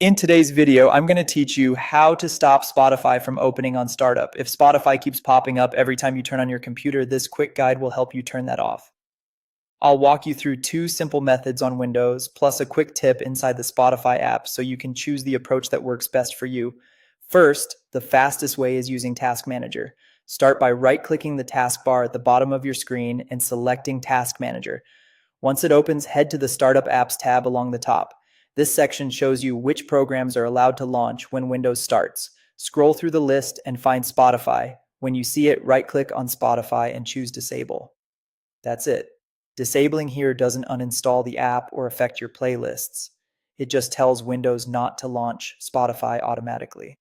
In today's video, I'm going to teach you how to stop Spotify from opening on startup. If Spotify keeps popping up every time you turn on your computer, this quick guide will help you turn that off. I'll walk you through two simple methods on Windows, plus a quick tip inside the Spotify app so you can choose the approach that works best for you. First, the fastest way is using Task Manager. Start by right-clicking the taskbar at the bottom of your screen and selecting Task Manager. Once it opens, head to the Startup Apps tab along the top. This section shows you which programs are allowed to launch when Windows starts. Scroll through the list and find Spotify. When you see it, right-click on Spotify and choose Disable. That's it. Disabling here doesn't uninstall the app or affect your playlists. It just tells Windows not to launch Spotify automatically.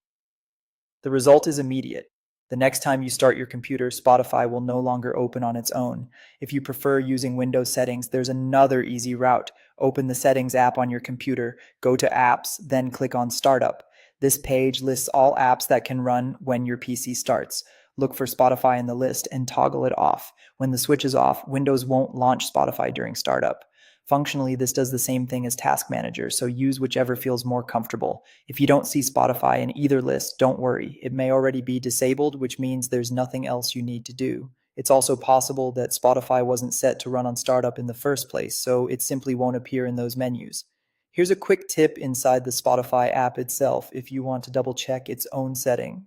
The result is immediate. The next time you start your computer, Spotify will no longer open on its own. If you prefer using Windows settings, there's another easy route. Open the Settings app on your computer, go to Apps, then click on Startup. This page lists all apps that can run when your PC starts. Look for Spotify in the list and toggle it off. When the switch is off, Windows won't launch Spotify during startup. Functionally, this does the same thing as Task Manager, so use whichever feels more comfortable. If you don't see Spotify in either list, don't worry. It may already be disabled, which means there's nothing else you need to do. It's also possible that Spotify wasn't set to run on startup in the first place, so it simply won't appear in those menus. Here's a quick tip inside the Spotify app itself if you want to double check its own setting.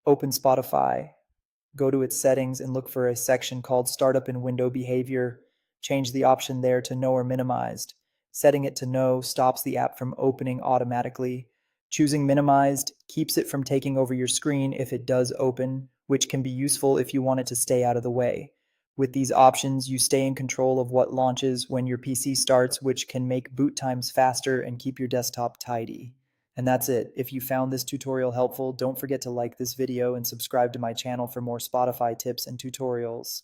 Open Spotify, go to its settings and look for a section called Startup and Window Behavior. Change the option there to No or Minimized. Setting it to No stops the app from opening automatically. Choosing Minimized keeps it from taking over your screen if it does open, which can be useful if you want it to stay out of the way. With these options, you stay in control of what launches when your PC starts, which can make boot times faster and keep your desktop tidy. And that's it. If you found this tutorial helpful, don't forget to like this video and subscribe to my channel for more Spotify tips and tutorials.